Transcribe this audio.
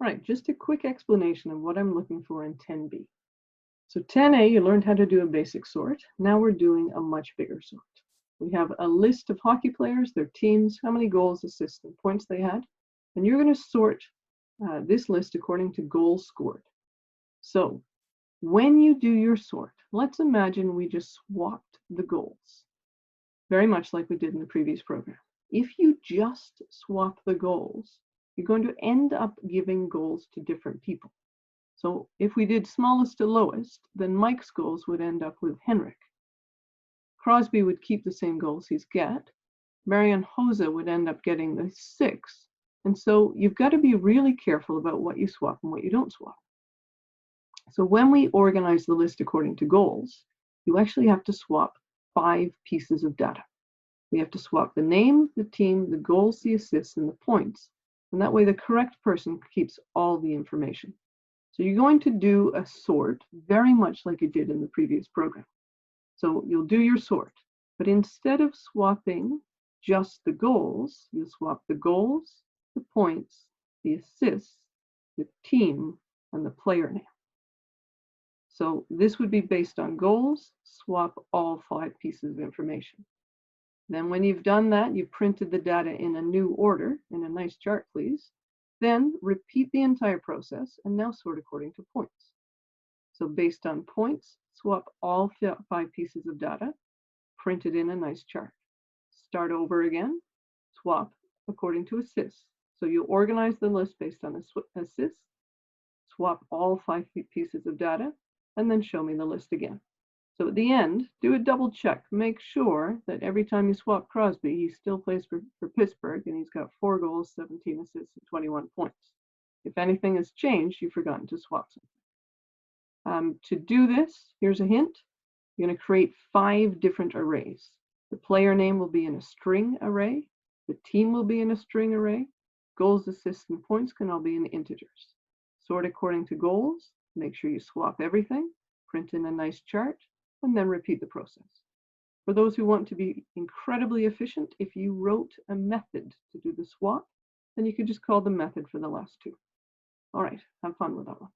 All right, just a quick explanation of what I'm looking for in 10B. So 10A, you learned how to do a basic sort. Now we're doing a much bigger sort. We have a list of hockey players, their teams, how many goals, assists, and points they had. And you're going to sort this list according to goals scored. So when you do your sort, let's imagine we just swapped the goals, very much like we did in the previous program. If you just swap the goals, you're going to end up giving goals to different people. So if we did smallest to lowest, then Mike's goals would end up with Henrik. Crosby would keep the same goals he's got. Marian Hossa would end up getting the 6. And so you've got to be really careful about what you swap and what you don't swap. So when we organize the list according to goals, you actually have to swap 5 pieces of data. We have to swap the name, the team, the goals, the assists, and the points. And that way the correct person keeps all the information. So you're going to do a sort very much like you did in the previous program. So you'll do your sort, but instead of swapping just the goals, you'll swap the goals, the points, the assists, the team, and the player name. So this would be based on goals, swap all 5 pieces of information. Then when you've done that, you've printed the data in a new order, in a nice chart, please. Then repeat the entire process and now sort according to points. So based on points, swap all 5 pieces of data, print it in a nice chart. Start over again, swap according to assists. So you organize the list based on assists, swap all 5 pieces of data, and then show me the list again. So at the end, do a double check. Make sure that every time you swap Crosby, he still plays for Pittsburgh, and he's got 4 goals, 17 assists, and 21 points. If anything has changed, you've forgotten to swap something. To do this, here's a hint. You're going to create 5 different arrays. The player name will be in a string array. The team will be in a string array. Goals, assists, and points can all be in integers. Sort according to goals. Make sure you swap everything. Print in a nice chart. And then repeat the process. For those who want to be incredibly efficient, if you wrote a method to do the swap, then you could just call the method for the last 2. All right, have fun with that one.